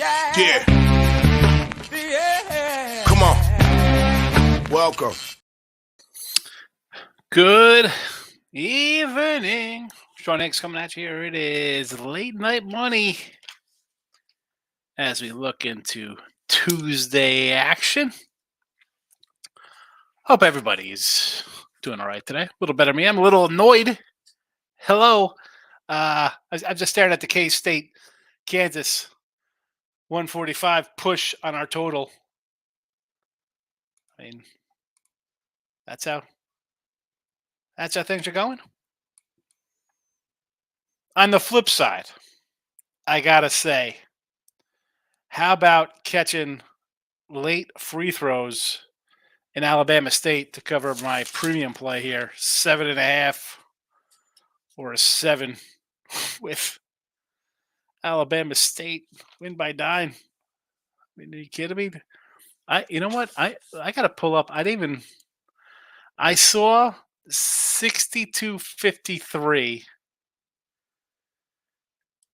Yeah. Come on. Welcome. Good evening. Sean Hicks coming at you here. It is Late Night Money as we look into Tuesday action. Hope everybody's doing all right today. A little better than me. I'm a little annoyed. Hello. I'm just staring at the K-State, Kansas 145 push on our total. I mean, that's how things are going. On the flip side, I gotta say, how about catching late free throws in Alabama State to cover my premium play here? 7.5 or a 7 with Alabama State win by 9. I mean, are you kidding me? You know what? I gotta pull up. I saw 62-53,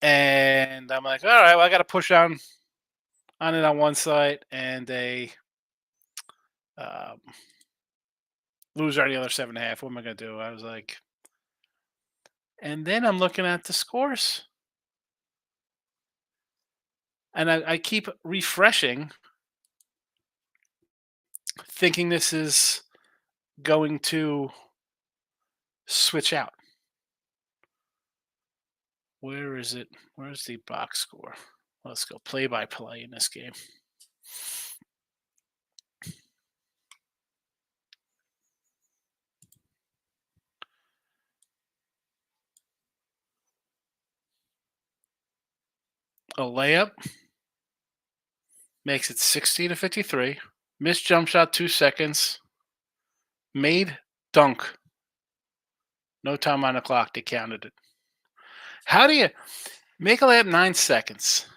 and I'm like, all right, well, I gotta push on it on one side and a loser on the other 7.5. What am I gonna do? I was like, and then I'm looking at the scores, and I keep refreshing, thinking this is going to switch out. Where is it? Where's the box score? Let's go play by play in this game. A layup makes it 60-53. Missed jump shot 2 seconds. Made dunk. No time on the clock. They counted it. How do you make a layup 9 seconds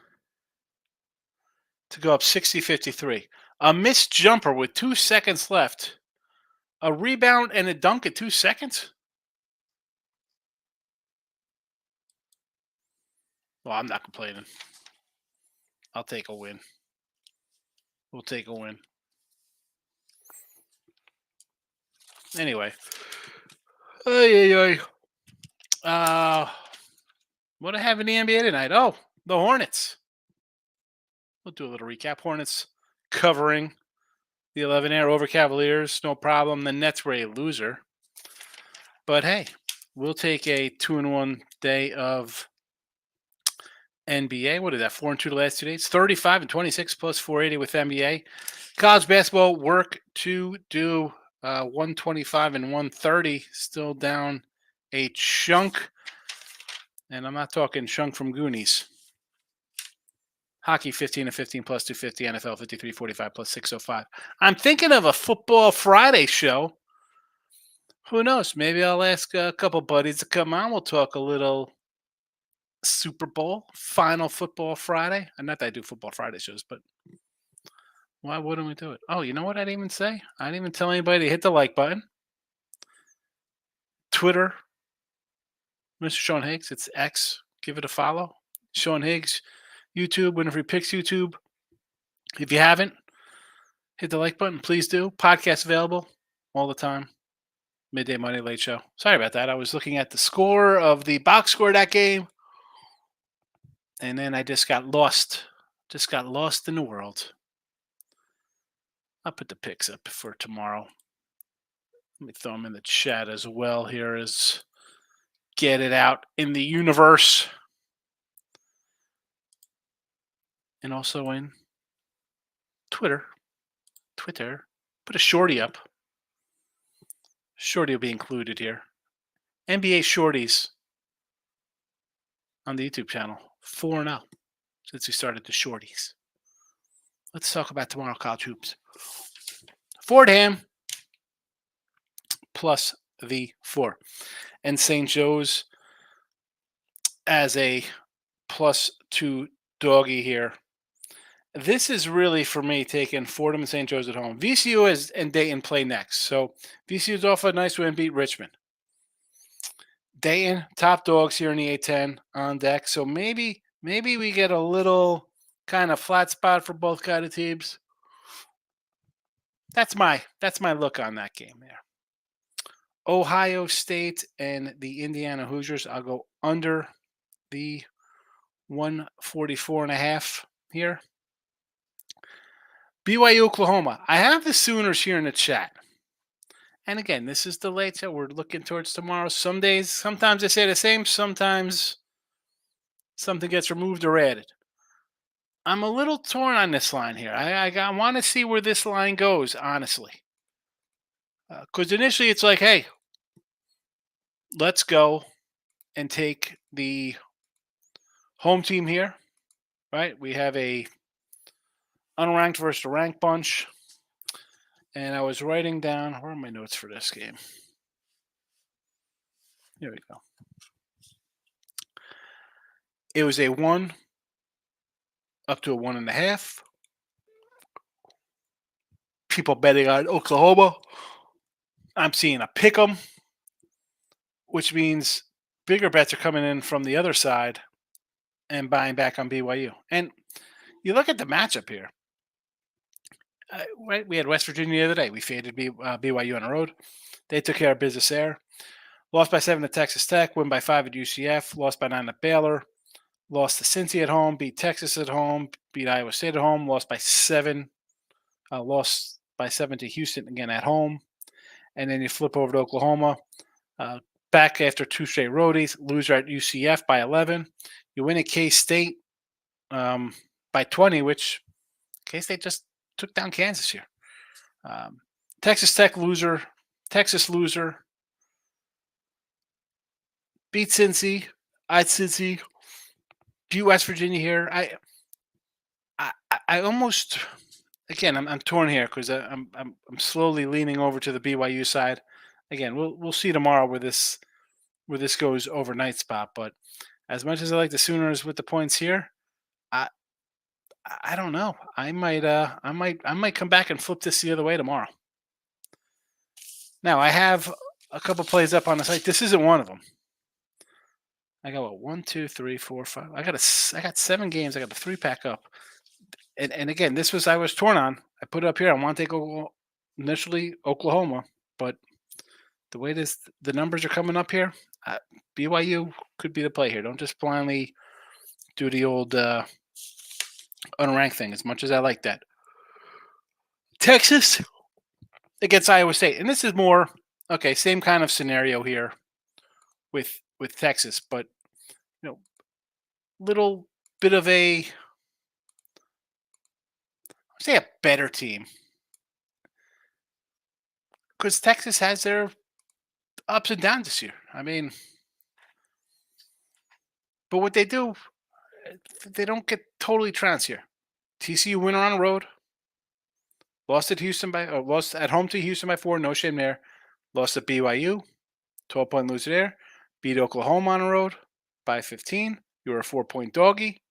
to go up 60-53? A missed jumper with 2 seconds left. A rebound and a dunk at 2 seconds? Well, I'm not complaining. I'll take a win. We'll take a win. Anyway. What do I have in the NBA tonight? Oh, the Hornets. We'll do a little recap. Hornets covering the 11-air over Cavaliers. No problem. The Nets were a loser. But hey, we'll take a 2-1 day of NBA. What is that? 4-2 the last 2 days. 35-26 plus 480 with NBA. College basketball work to do. 125 and 130. Still down a chunk. And I'm not talking chunk from Goonies. Hockey 15-15 plus 250. NFL 53-45 plus 605. I'm thinking of a Football Friday show. Who knows? Maybe I'll ask a couple buddies to come on. We'll talk a little Super Bowl, Final Football Friday. Not that I do Football Friday shows, but why wouldn't we do it? Oh, you know what I didn't even say? I didn't even tell anybody to hit the like button. Twitter, Mr. Sean Higgs. It's X. Give it a follow. Sean Higgs. YouTube, Winfrey Picks YouTube. If you haven't, hit the like button. Please do. Podcast available all the time. Midday Monday Late Show. Sorry about that. I was looking at the score of the box score of that game. And then I just got lost. Just got lost in the world. I'll put the picks up for tomorrow. Let me throw them in the chat as well. Here is get it out in the universe. And also in Twitter. Put a shorty up. Shorty will be included here. NBA shorties on the YouTube channel. 4-0 since we started the shorties. Let's talk about tomorrow college hoops. Fordham plus the 4. And St. Joe's as a +2 doggy here. This is really, for me, taking Fordham and St. Joe's at home. VCU and Dayton play next. So VCU's off a nice win, beat Richmond. Dayton, top dogs here in the A-10 on deck. So maybe we get a little kind of flat spot for both kind of teams. That's my look on that game there. Ohio State and the Indiana Hoosiers. I'll go under the 144.5 here. BYU Oklahoma. I have the Sooners here in the chat. And again, this is the late show. We're looking towards tomorrow. Some days, sometimes I say the same. Sometimes something gets removed or added. I'm a little torn on this line here. I want to see where this line goes, honestly. Because initially it's like, hey, let's go and take the home team here, right? We have a unranked versus a ranked bunch. And I was writing down, where are my notes for this game? Here we go. It was a 1 up to a 1.5. People betting on Oklahoma. I'm seeing a pick 'em, which means bigger bets are coming in from the other side and buying back on BYU. And you look at the matchup here. Right, we had West Virginia the other day. We faded BYU on the road. They took care of business there. Lost by 7 to Texas Tech. Win by 5 at UCF. Lost by 9 at Baylor. Lost to Cincy at home. Beat Texas at home. Beat Iowa State at home. Lost by 7. Lost by 7 to Houston again at home. And then you flip over to Oklahoma. Back after 2 straight roadies. Loser at UCF by 11. You win at K-State by 20, which K-State just took down Kansas here. Texas Tech loser. Texas loser. Beat Cincy. At Cincy. Beat West Virginia here. I almost, again, I'm torn here because I'm slowly leaning over to the BYU side. Again, we'll see tomorrow where this goes overnight spot. But as much as I like the Sooners with the points here, I don't know. I might come back and flip this the other way tomorrow. Now I have a couple plays up on the site. This isn't one of them. I got 1, 2, 3, 4, 5. I got 7 games. I got the 3-pack up. And again, I was torn on. I put it up here. I want to take initially Oklahoma, but the way the numbers are coming up here, BYU could be the play here. Don't just blindly do the old unranked thing. As much as I like that, Texas against Iowa State, and this is more okay. Same kind of scenario here with Texas, but little bit of a better team because Texas has their ups and downs this year. I mean, but what they do, they don't get totally trounced here. TCU winner on the road. Lost at home to Houston by 4. No shame there. Lost at BYU. 12-point loser there. Beat Oklahoma on the road by 15. You were a 4-point doggy.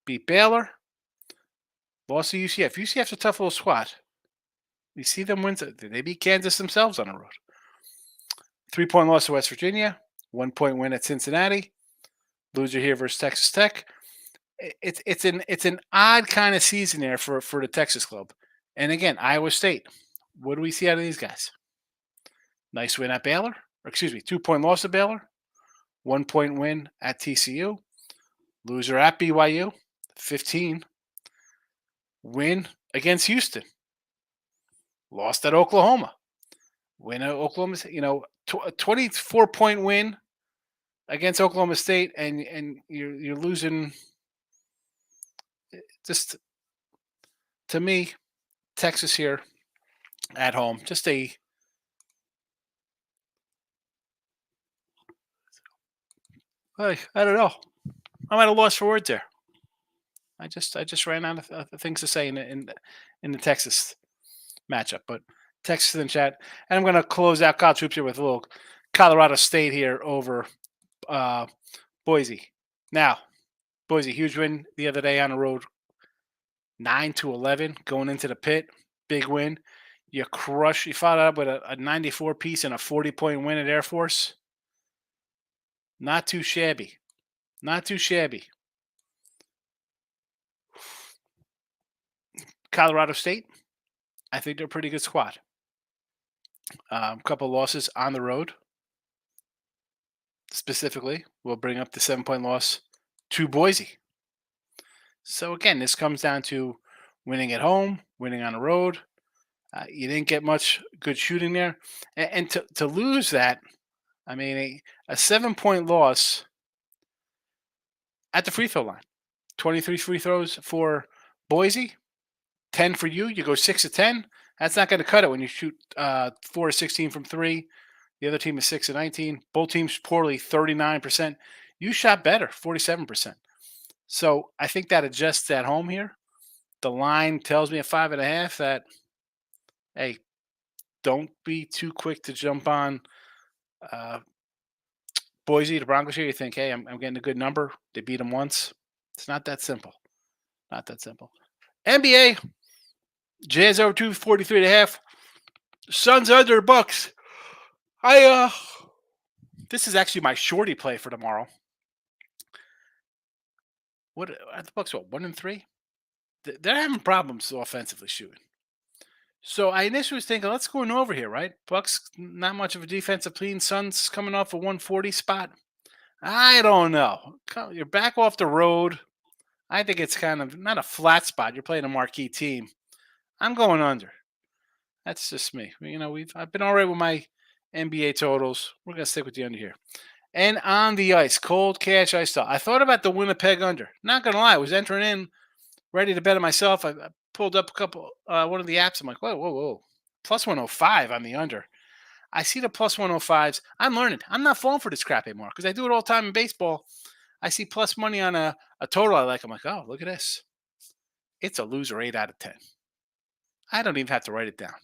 Beat Baylor. Lost to UCF. UCF's a tough little squad. You see them win. They beat Kansas themselves on the road. 3-point loss to West Virginia. 1-point win at Cincinnati. Loser here versus Texas Tech. It's an odd kind of season there for the Texas club. And again, Iowa State. What do we see out of these guys? Nice win at Baylor. 2-point loss to Baylor. 1-point win at TCU. Loser at BYU. 15. Win against Houston. Lost at Oklahoma. Win at Oklahoma. A 24-point win against Oklahoma State, and you're losing. Just to me, Texas here at home. Just I don't know. I'm at a loss for words there. I just ran out of things to say in the Texas matchup, but Texas in the chat, and I'm going to close out college hoops here with a little Colorado State here over Boise. Now, Boise, huge win the other day on the road, 9-11 going into the pit, big win. You followed up with a 94 piece and a 40-point win at Air Force. Not too shabby. Colorado State, I think they're a pretty good squad. A couple losses on the road, specifically. We'll bring up the 7-point loss to Boise. So again, this comes down to winning at home, winning on the road. You didn't get much good shooting there, and to lose that, I mean, a 7-point loss at the free throw line. 23 free throws for Boise, 10 for you. You go 6 of 10. That's not going to cut it when you shoot 4 of 16 from three. The other team is 6 of 19. Both teams poorly, 39%. You shot better, 47%. So I think that adjusts at home here. The line tells me at 5.5 that, hey, don't be too quick to jump on Boise, the Broncos here. You think, hey, I'm getting a good number. They beat them once. It's not that simple. Not that simple. NBA, Jazz over 243.5. Suns under Bucks. This is actually my shorty play for tomorrow. What are the Bucks? What, 1-3? They're having problems offensively shooting. So I initially was thinking, let's go over here, right? Bucks not much of a defensive clean. Suns coming off a 140 spot. I don't know. You're back off the road. I think it's kind of not a flat spot. You're playing a marquee team. I'm going under. That's just me. I've been all right with my NBA totals. We're gonna stick with the under here. And on the ice, cold cash ice style. I thought about the Winnipeg under. Not gonna lie, I was entering in, ready to bet it myself. I pulled up a couple one of the apps. I'm like, whoa, plus 105 on the under. I see the plus 105s. I'm learning. I'm not falling for this crap anymore because I do it all the time in baseball. I see plus money on a total I like. I'm like, oh, look at this. It's a loser 8 out of 10. I don't even have to write it down.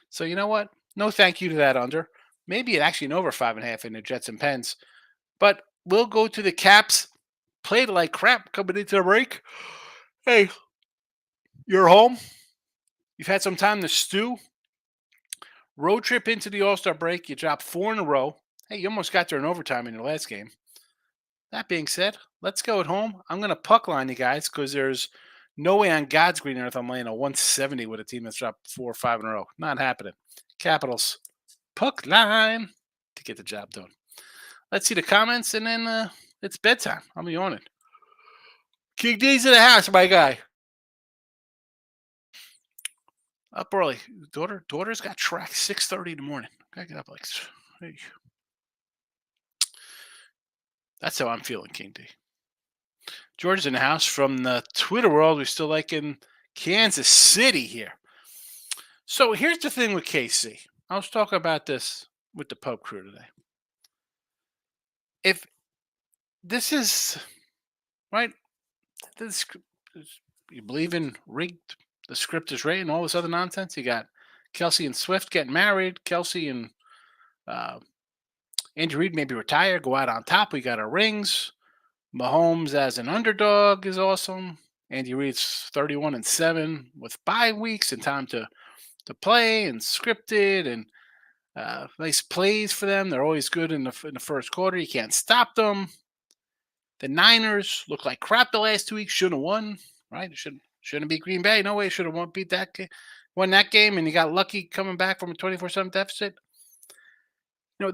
So you know what? No thank you to that under. Maybe it actually an over 5.5 in the Jets and Pens. But we'll go to the Caps. Played like crap coming into the break. Hey, you're home. You've had some time to stew. Road trip into the All-Star break. You dropped 4 in a row. Hey, you almost got there in overtime in your last game. That being said, let's go at home. I'm going to puck line you guys because there's no way on God's green earth I'm laying a 170 with a team that's dropped 4 or 5 in a row. Not happening. Capitals, puck line to get the job done. Let's see the comments, and then it's bedtime. I'll be on it. King D's in the house, my guy. Up early. Daughter's got track 6:30 in the morning. Gotta get up like. Hey. That's how I'm feeling, King D. George's in the house from the Twitter world. We're still like in Kansas City here. So here's the thing with KC. I was talking about this with the pub crew today. If this is right, you believe in rigged, the script is written, all this other nonsense. You got Kelsey and Swift getting married. Kelsey and Andy Reid maybe retire, go out on top. We got our rings. Mahomes as an underdog is awesome. Andy Reid's 31-7 with bye weeks and time to play and scripted and nice plays for them. They're always good in the first quarter. You can't stop them. The Niners look like crap the last 2 weeks. Shouldn't have won, right? Shouldn't beat Green Bay. No way. Should have beat that game. Won that game, and you got lucky coming back from a 24-7 deficit.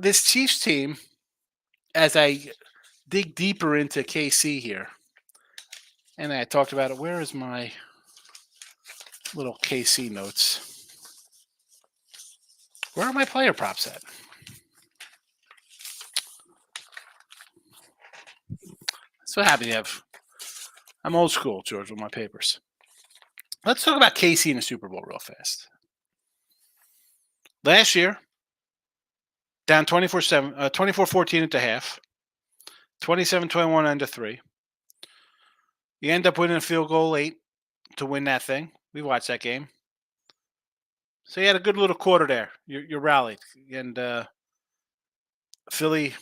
This Chiefs team, as I dig deeper into KC here, and I talked about it. Where is my little KC notes? Where are my player props at? So happy to have. I'm old school, George, with my papers. Let's talk about KC in the Super Bowl real fast. Last year, down 24-14 at the half, 27-21 under 3. You end up winning a field goal late to win that thing. We watched that game. So you had a good little quarter there. You rallied. And Philly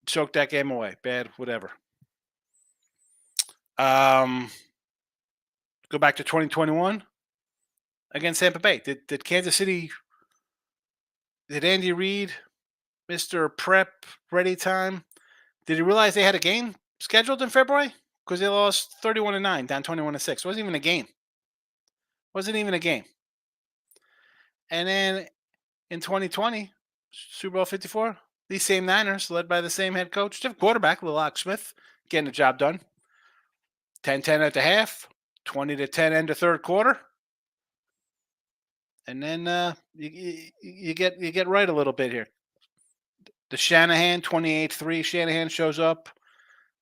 choked that game away. Bad, whatever. Go back to 2021 against Tampa Bay. Did Kansas City, did Andy Reid, Mr. Prep, ready time, did he realize they had a game scheduled in February? Because they lost 31-9, down 21-6. It wasn't even a game. Wasn't even a game. And then in 2020, Super Bowl 54, these same Niners, led by the same head coach, different quarterback, Lil Alex Smith, getting the job done. 10-10 at the half, 20-10 end of third quarter. And then you get right a little bit here. The Shanahan 28-3 Shanahan shows up.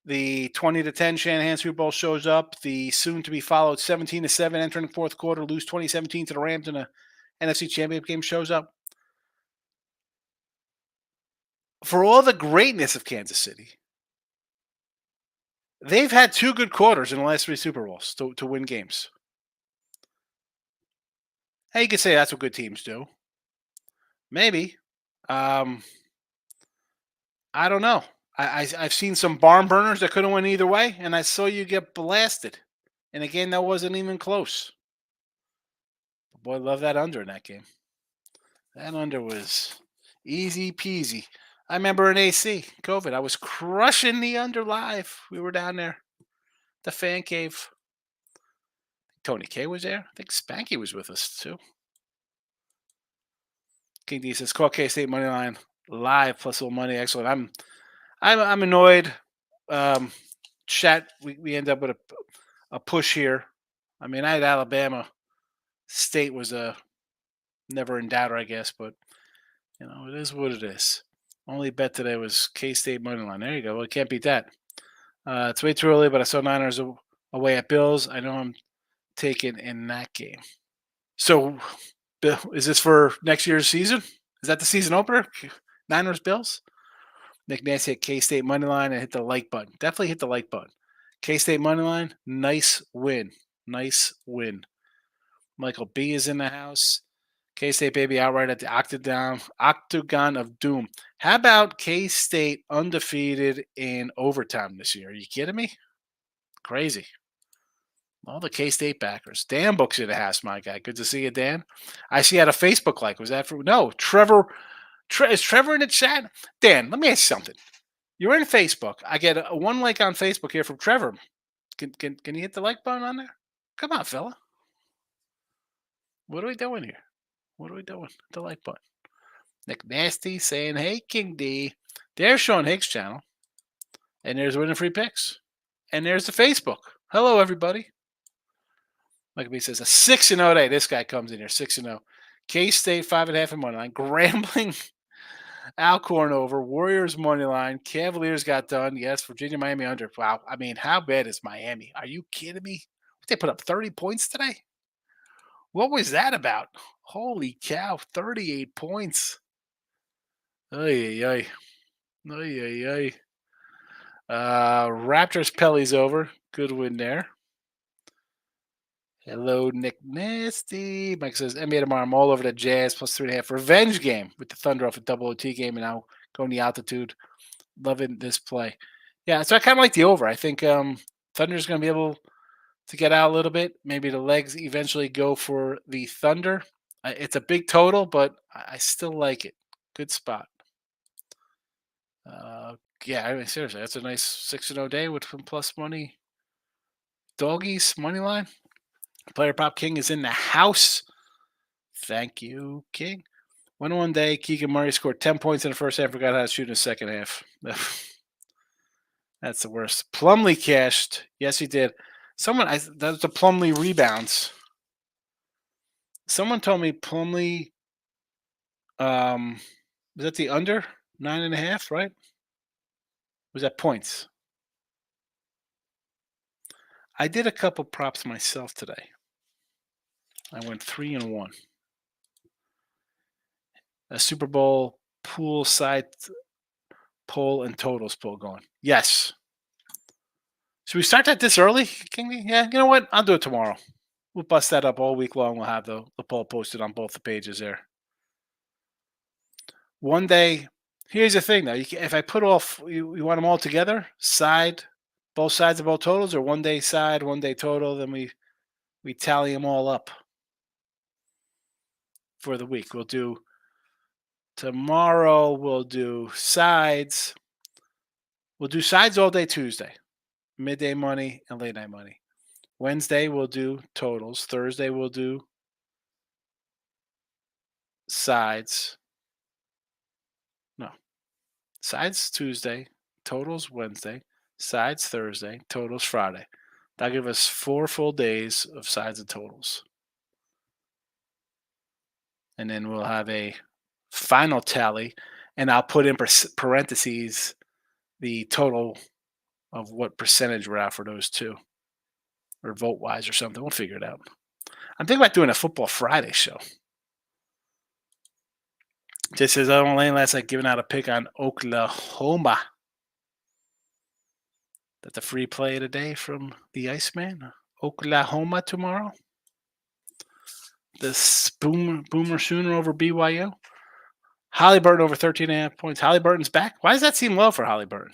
The 20-10 Shanahan Super Bowl shows up. The soon to be followed 17-7 entering the fourth quarter, lose 2017 to the Rams in a NFC Championship game shows up. For all the greatness of Kansas City, they've had 2 good quarters in the last 3 Super Bowls to win games. Hey, you could say that's what good teams do. Maybe. I don't know. I've seen some barn burners that could have went either way, and I saw you get blasted. And again, that wasn't even close. Boy, love that under in that game. That under was easy peasy. I remember in AC, COVID, I was crushing the under live. We were down there, the fan cave. Tony K was there. I think Spanky was with us too. King D says, call K-State money line live plus a little money. Excellent. I'm annoyed. Chat, we end up with a push here. I mean, I had Alabama. State was never in doubt, I guess, but it is what it is. Only bet today was K-State money line. There you go. Well, it can't beat that. It's way too early, but I saw Niners away at Bills. I know I'm taking in that game. So, Bill, is this for next year's season? Is that the season opener? Niners Bills? Nick Nancy hit K-State money line and hit the like button. Definitely hit the like button. K-State money line, nice win. Nice win. Michael B is in the house. K-State baby outright at the Octagon of Doom. How about K-State undefeated in overtime this year? Are you kidding me? Crazy. All the K-State backers. Dan Book's in the house, my guy. Good to see you, Dan. I see you had a Facebook like. Was that for? No, Trevor. Is Trevor in the chat? Dan, let me ask you something. You're in Facebook. I get a 1 like on Facebook here from Trevor. Can you hit the like button on there? Come on, fella. What are we doing here? What are we doing? The like button. Nick Nasty saying, hey, King D. There's Sean Higgs' channel. And there's winning free picks. And there's the Facebook. Hello, everybody. Michael B says, a 6-0 day. This guy comes in here, 6-0. K-State, 5.5 in money line. Grambling, Alcorn over. Warriors money line. Cavaliers got done. Yes, Virginia, Miami under. Wow. I mean, how bad is Miami? Are you kidding me? They put up 30 points today? What was that about? Holy cow, 38 points. Ay, ay, ay. Ay, ay, ay. Raptors Pelly's over. Good win there. Hello, Nick Nasty. Mike says, NBA tomorrow. I'm all over the Jazz plus 3.5. Revenge game with the Thunder off a double OT game and now going the altitude. Loving this play. Yeah, so I kind of like the over. I think Thunder's going to be able to get out a little bit. Maybe the legs eventually go for the Thunder. It's a big total, but I still like it. Good spot. Yeah, I mean, seriously, that's a nice 6-0 day with some plus money. Doggies, money line. Player Pop King is in the house. Thank you, King. 1-1 day, Keegan Murray scored 10 points in the first half. Forgot how to shoot in the second half. That's the worst. Plumlee cashed. Yes, he did. That was the Plumlee rebounds. Someone told me Plumlee, was that the under 9.5, right? Was that points? I did a couple props myself today. I went 3-1. A Super Bowl pool side poll and totals poll going. Yes. Should we start that this early, Kingy? Yeah, you know what? I'll do it tomorrow. We'll bust that up all week long. We'll have the poll posted on both the pages there. One day, here's the thing, though. If I put off, you want them all together? Both sides of both totals, or one day side, one day total, then we tally them all up for the week. We'll do tomorrow, we'll do sides. We'll do sides all day Tuesday. Midday money and late night money. Wednesday we'll do totals. Thursday we'll do sides. No, sides Tuesday, totals Wednesday, sides Thursday, totals Friday. That'll give us 4 full days of sides and totals. And then we'll have a final tally, and I'll put in parentheses the total of what percentage we're at for those two, or vote wise or something. We'll figure it out. I'm thinking about doing a Football Friday show. Just says Owen Lane last night giving out a pick on Oklahoma. That's a free play of the day from the Iceman. Oklahoma tomorrow. The Boomer Sooner over BYU. Halliburton over 13.5 points. Halliburton's back. Why does that seem low for Halliburton?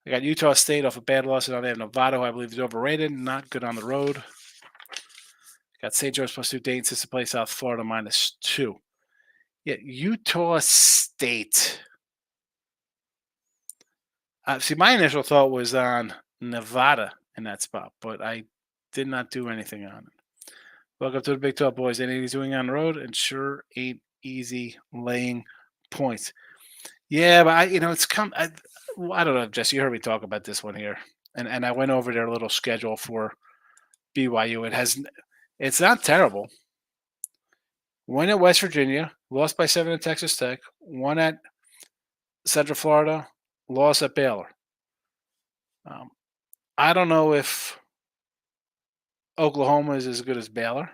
I got Utah State off a bad loss, and they have Nevada, who I believe is overrated. Not good on the road. Got St. Joe's +2. Dayton sits to play South Florida -2. Yeah, Utah State. See, my initial thought was on Nevada in that spot, but I did not do anything on it. Welcome to the Big 12, boys. Ain't easy doing on the road, and sure ain't easy laying points. Yeah, but it's come. I don't know, Jesse. You heard me talk about this one here, and I went over their little schedule for BYU. It's not terrible. Won at West Virginia, lost by 7 at Texas Tech, won at Central Florida, lost at Baylor. I don't know if Oklahoma is as good as Baylor.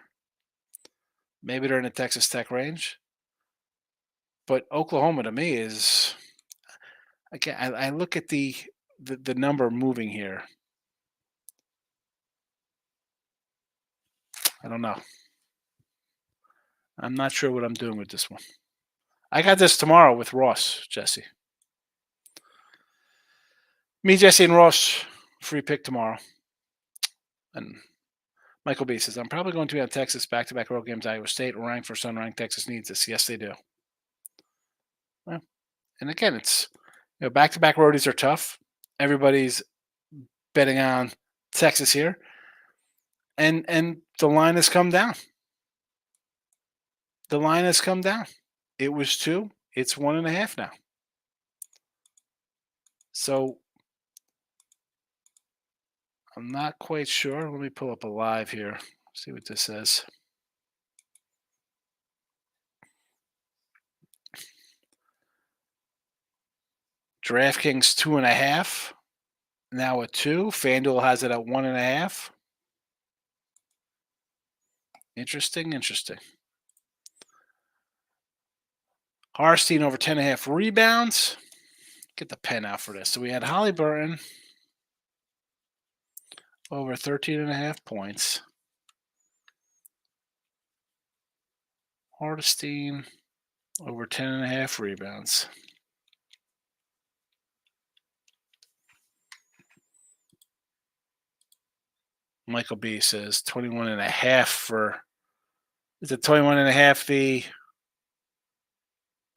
Maybe they're in the Texas Tech range. But Oklahoma to me is, again, I look at the number moving here. I don't know. I'm not sure what I'm doing with this one. I got this tomorrow with Ross, Jesse. Me, Jesse, and Ross, free pick tomorrow. And Michael B says, I'm probably going to be on Texas back-to-back road games. Iowa State, ranked versus unranked. Texas needs this. Yes, they do. Well, and again, it's back-to-back roadies are tough. Everybody's betting on Texas here, and the line has come down. The line has come down. It was 2. It's 1.5 now. So I'm not quite sure. Let me pull up a live here. See what this says. DraftKings 2.5. Now at 2. FanDuel has it at 1.5. Interesting. Harstein over 10.5 rebounds. Get the pen out for this. So we had Halliburton over 13.5 points. Harstein over 10.5 rebounds. Michael B says 21.5 for. Is it 21.5 the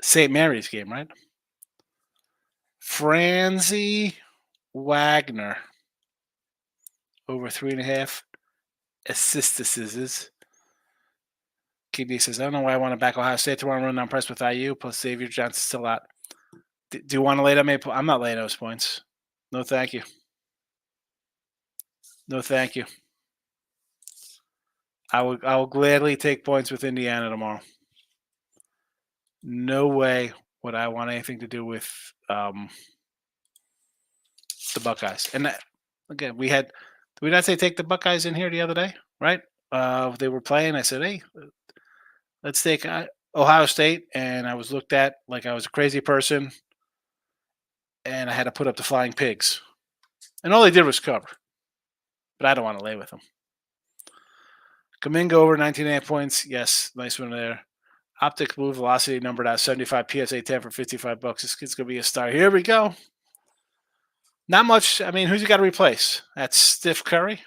St. Mary's game, right? Franzi Wagner over 3.5 assistances. KD says, I don't know why I want to back Ohio State tomorrow. I'm impressed with IU, plus Xavier Johnson's still out. Do you want to lay that? I'm not laying those points. No, thank you. No, thank you. I will gladly take points with Indiana tomorrow. No way would I want anything to do with the Buckeyes. And again, did we not say take the Buckeyes in here the other day, right? They were playing. I said, hey, let's take Ohio State. And I was looked at like I was a crazy person. And I had to put up the Flying Pigs. And all they did was cover. But I don't want to lay with them. Kaminga over 19.5 points. Yes, nice one there. Optic Blue Velocity numbered out 75 PSA 10 for $55. This kid's going to be a star. Here we go. Not much. I mean, who's you got to replace? That's Steph Curry.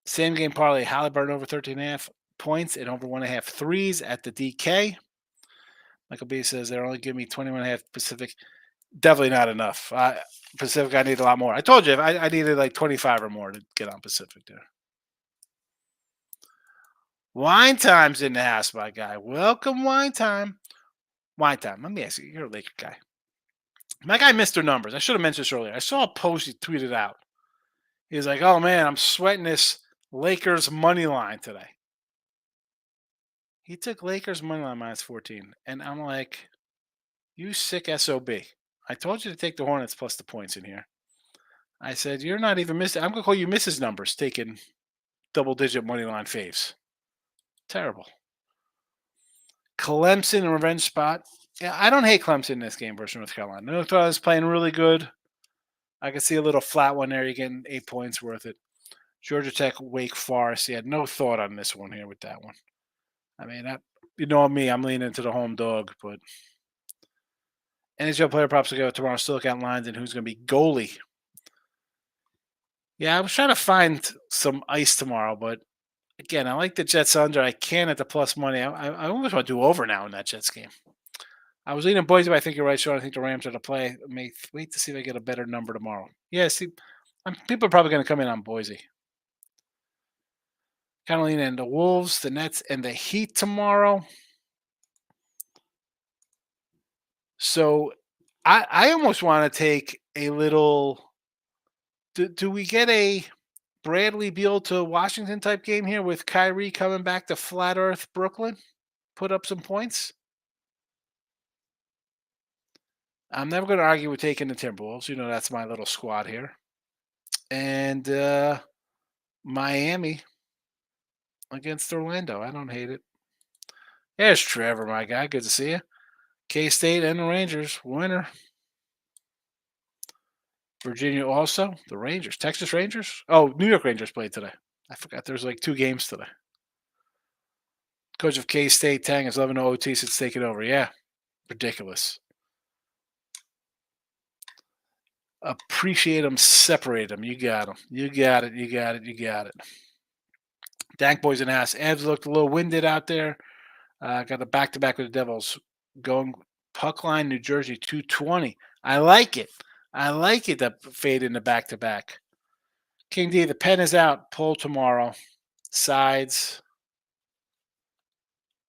Same game parlay. Halliburton over 13.5 points and over 1.5 threes at the DK. Michael B says they're only giving me 21.5 Pacific. Definitely not enough. Pacific, I need a lot more. I told you I needed like 25 or more to get on Pacific there. Wine time's in the house, my guy. Welcome, wine time. Wine time. Let me ask you, you're a Laker guy. My guy Mr. Numbers. I should have mentioned this earlier. I saw a post he tweeted out. He's like, "Oh man, I'm sweating this Lakers money line today." He took Lakers money line minus 14, and I'm like, "You sick sob." I told you to take the Hornets plus the points in here. I said, "You're not even missing. I'm gonna call you Mrs. Numbers taking double-digit money line faves. Terrible." Clemson revenge spot. Yeah, I don't hate Clemson in this game versus North Carolina. North Carolina's playing really good. I could see a little flat one there. You're getting 8 points worth it. Georgia Tech, Wake Forest. He had no thought on this one here with that one. I mean, you know me, I'm leaning into the home dog, but NHL player props to go tomorrow. Still look out lines and who's going to be goalie. Yeah, I was trying to find some ice tomorrow, but again, I like the Jets under. I can at the plus money. I almost want to do over now in that Jets game. I was leaning Boise, but I think you're right, Sean. I think the Rams are to play. I may wait to see if I get a better number tomorrow. Yeah, see, people are probably going to come in on Boise. Kind of leaning the Wolves, the Nets, and the Heat tomorrow. So I almost want to take a little. Do we get a Bradley Beal to Washington type game here with Kyrie coming back to Flat Earth Brooklyn? Put up some points? I'm never going to argue with taking the Timberwolves. You know, that's my little squad here. And Miami against Orlando. I don't hate it. There's Trevor, my guy. Good to see you. K-State and the Rangers. Winner. Virginia also. The Rangers. Texas Rangers? Oh, New York Rangers played today. I forgot there's like 2 games today. Coach of K-State, Tang, is 11-0 OT since taking over. Yeah. Ridiculous. Appreciate them, separate them. You got them. You got it. You got it. You got it. Dank boys and ass. Evs looked a little winded out there. Got a back-to-back with the Devils. Going puck line, New Jersey, 220. I like it. I like it to fade in the back-to-back. King D, the pen is out. Pull tomorrow. Sides.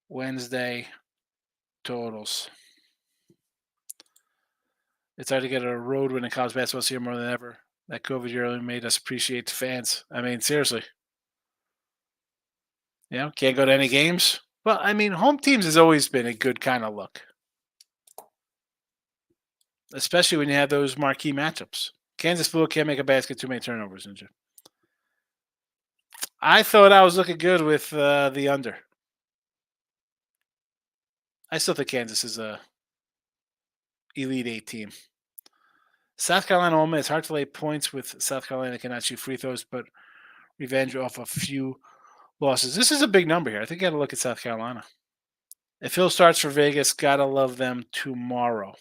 Wednesday. Totals. It's hard to get a road win in college basketball this year more than ever. That COVID year really made us appreciate the fans. I mean, seriously. You know, can't go to any games. Well, I mean, home teams has always been a good kind of look, especially when you have those marquee matchups. Kansas Blue can't make a basket, too many turnovers, Ninja. I thought I was looking good with the under. I still think Kansas is a Elite 8 team. South Carolina, Ole Miss. Hard to lay points with South Carolina. Cannot shoot free throws, but revenge off a few losses. This is a big number here. I think you got to look at South Carolina. If Hill starts for Vegas, got to love them tomorrow.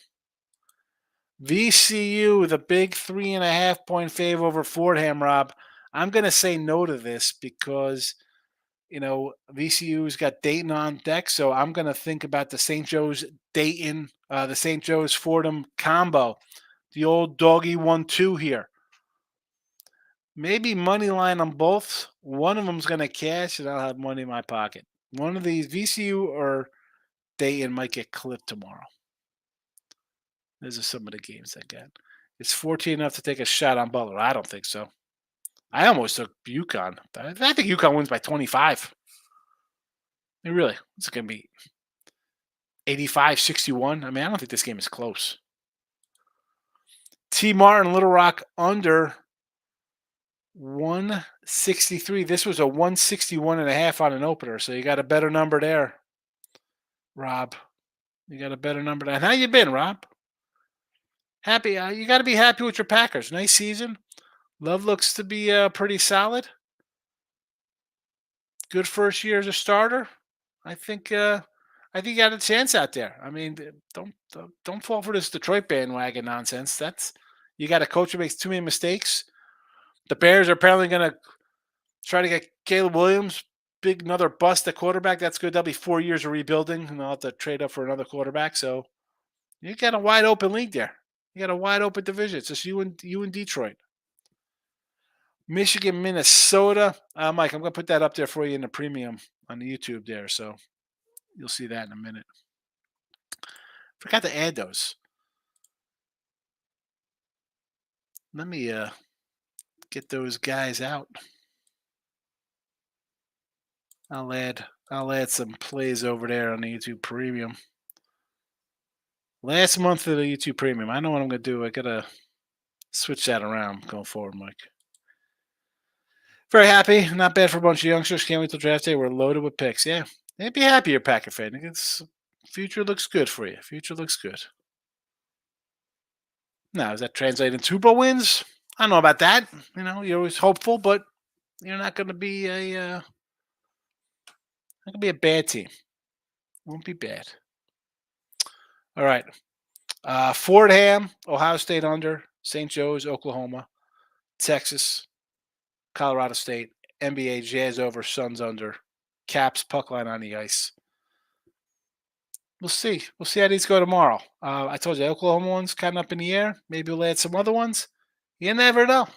VCU, the big 3.5 point fave over Fordham, Rob. I'm going to say no to this because, you know, VCU's got Dayton on deck. So I'm going to think about the St. Joe's Dayton, the St. Joe's Fordham combo. The old doggy 1-2 here. Maybe money line on both. One of them's going to cash, and I'll have money in my pocket. One of these, VCU or Dayton, might get clipped tomorrow. Those are some of the games I got. It's 14 enough to take a shot on Butler. I don't think so. I almost took UConn. I think UConn wins by 25. I mean, really, it's going to be 85-61. I mean, I don't think this game is close. T. Martin, Little Rock under 163. This was a 161.5 on an opener, so you got a better number there, Rob. You got a better number there. And how you been, Rob? Happy? You got to be happy with your Packers. Nice season. Love looks to be pretty solid. Good first year as a starter. I think you got a chance out there. I mean, don't fall for this Detroit bandwagon nonsense. You got a coach who makes too many mistakes. The Bears are apparently going to try to get Caleb Williams, another bust at quarterback. That's good. That'll be 4 years of rebuilding, and they'll have to trade up for another quarterback. So you got a wide open league there. You got a wide open division. It's just you and Detroit. Michigan, Minnesota. Mike, I'm going to put that up there for you in the premium on the YouTube there. So you'll see that in a minute. Forgot to add those. Let me get those guys out. I'll add some plays over there on the YouTube Premium. Last month of the YouTube Premium. I know what I'm going to do. I got to switch that around going forward, Mike. Very happy. Not bad for a bunch of youngsters. Can't wait till draft day. We're loaded with picks. Yeah. Be happy you're a Packer fan. Future looks good for you. Future looks good. Now, does that translate into Super Bowl wins? I don't know about that. You're always hopeful, but you're not going to be not going to be a bad team. Won't be bad. All right. Fordham, Ohio State under. St. Joe's, Oklahoma. Texas, Colorado State. NBA, Jazz over, Suns under. Caps, puck line on the ice. We'll see. We'll see how these go tomorrow. I told you, Oklahoma one's kind of up in the air. Maybe we'll add some other ones. You never know.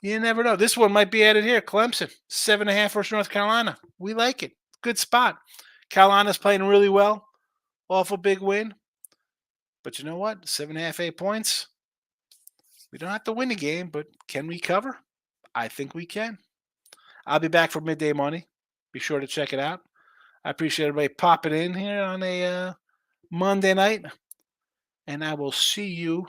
You never know. This one might be added here. Clemson, 7.5 versus North Carolina. We like it. Good spot. Carolina's playing really well. Awful big win. But you know what? 7.5, 8 points. We don't have to win the game, but can we cover? I think we can. I'll be back for midday money. Be sure to check it out. I appreciate everybody popping in here on a Monday night. And I will see you